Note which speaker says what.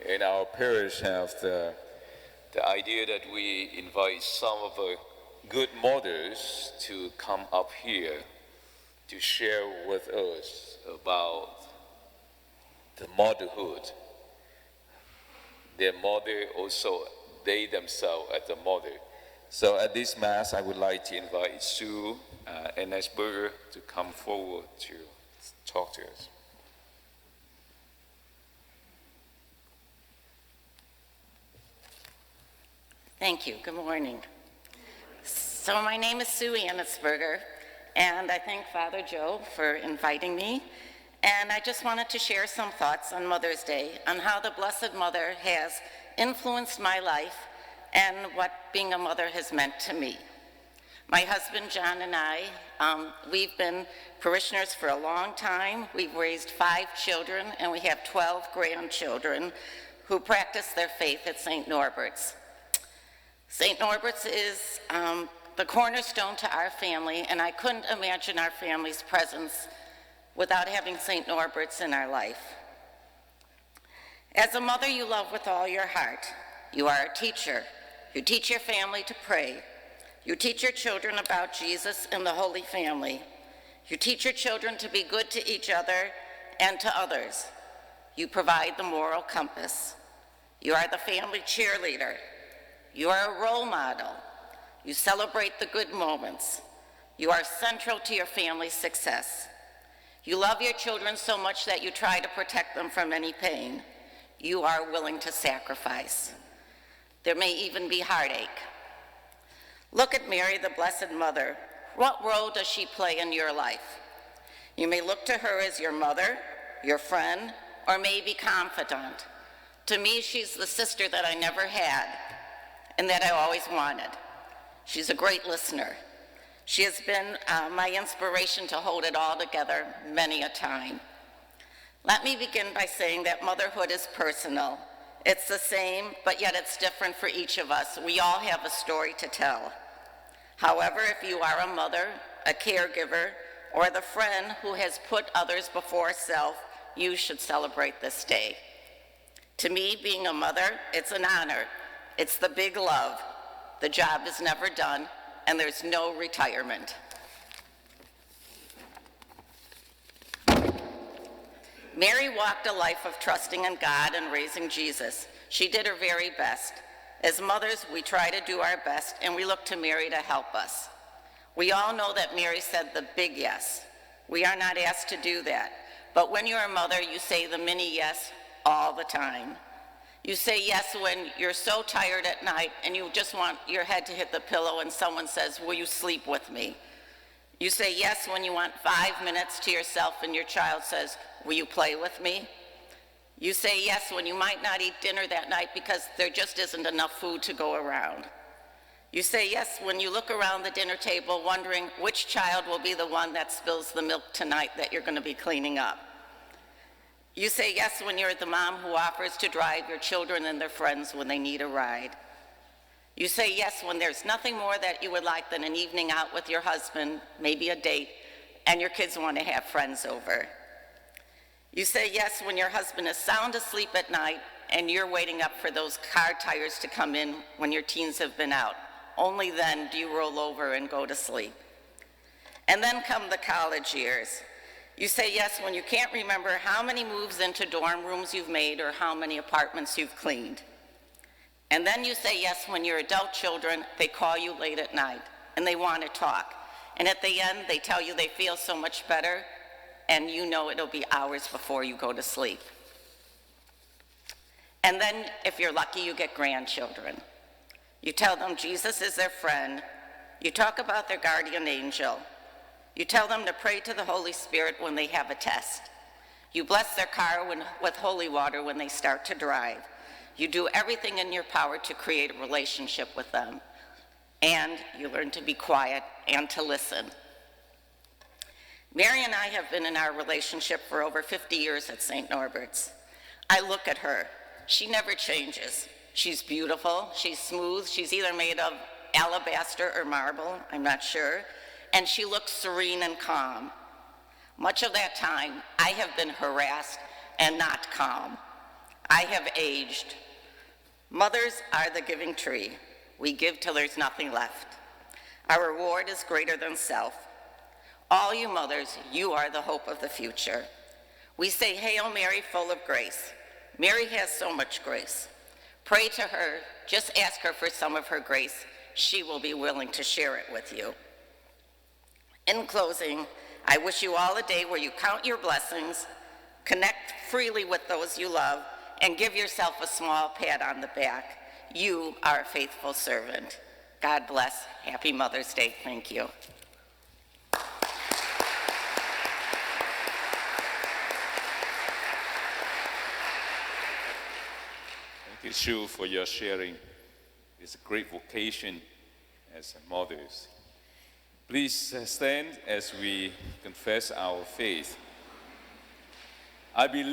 Speaker 1: in our parish have the idea that we invite some of the good mothers to come up here to share with us about the motherhood. Their mother also, they themselves as a mother. So at this Mass, I would like to invite Sue Anetsberger to come forward to talk to us.
Speaker 2: Thank you. Good morning. So my name is Sue Anetsberger, and I thank Father Joe for inviting me. And I just wanted to share some thoughts on Mother's Day, on how the Blessed Mother has influenced my life and what being a mother has meant to me. My husband, John, and I, we've been parishioners for a long time. We've raised 5 children, and we have 12 grandchildren who practice their faith at St. Norbert's. St. Norbert's is the cornerstone to our family, and I couldn't imagine our family's presence without having St. Norbert's in our life. As a mother, you love with all your heart. You are a teacher. You teach your family to pray. You teach your children about Jesus and the Holy Family. You teach your children to be good to each other and to others. You provide the moral compass. You are the family cheerleader. You are a role model. You celebrate the good moments. You are central to your family's success. You love your children so much that you try to protect them from any pain. You are willing to sacrifice. There may even be heartache. Look at Mary, the Blessed Mother. What role does she play in your life? You may look to her as your mother, your friend, or maybe confidant. To me, she's the sister that I never had and that I always wanted. She's a great listener. She has been my inspiration to hold it all together many a time. Let me begin by saying that motherhood is personal. It's the same, but yet it's different for each of us. We all have a story to tell. However, if you are a mother, a caregiver, or the friend who has put others before self, you should celebrate this day. To me, being a mother, it's an honor. It's the big love. The job is never done, and there's no retirement. Mary walked a life of trusting in God and raising Jesus. She did her very best. As mothers, we try to do our best, and we look to Mary to help us. We all know that Mary said the big yes. We are not asked to do that. But when you're a mother, you say the mini yes all the time. You say yes when you're so tired at night and you just want your head to hit the pillow and someone says, "Will you sleep with me?" You say yes when you want 5 minutes to yourself and your child says, "Will you play with me?" You say yes when you might not eat dinner that night because there just isn't enough food to go around. You say yes when you look around the dinner table wondering which child will be the one that spills the milk tonight that you're going to be cleaning up. You say yes when you're the mom who offers to drive your children and their friends when they need a ride. You say yes when there's nothing more that you would like than an evening out with your husband, maybe a date, and your kids want to have friends over. You say yes when your husband is sound asleep at night and you're waiting up for those car tires to come in when your teens have been out. Only then do you roll over and go to sleep. And then come the college years. You say yes when you can't remember how many moves into dorm rooms you've made or how many apartments you've cleaned. And then you say yes when your adult children, they call you late at night and they want to talk. And at the end, they tell you they feel so much better and you know it'll be hours before you go to sleep. And then, if you're lucky, you get grandchildren. You tell them Jesus is their friend. You talk about their guardian angel. You tell them to pray to the Holy Spirit when they have a test. You bless their car with holy water when they start to drive. You do everything in your power to create a relationship with them. And you learn to be quiet and to listen. Mary and I have been in our relationship for over 50 years at St. Norbert's. I look at her. She never changes. She's beautiful, she's smooth, she's either made of alabaster or marble, I'm not sure, and she looks serene and calm. Much of that time, I have been harassed and not calm. I have aged. Mothers are the giving tree. We give till there's nothing left. Our reward is greater than self. All you mothers, you are the hope of the future. We say, Hail Mary, full of grace. Mary has so much grace. Pray to her, just ask her for some of her grace. She will be willing to share it with you. In closing, I wish you all a day where you count your blessings, connect freely with those you love, and give yourself a small pat on the back. You are a faithful servant. God bless. Happy Mother's Day. Thank you.
Speaker 1: Thank you, Sue, for your sharing. It's a great vocation as mothers. Please stand as we confess our faith. I believe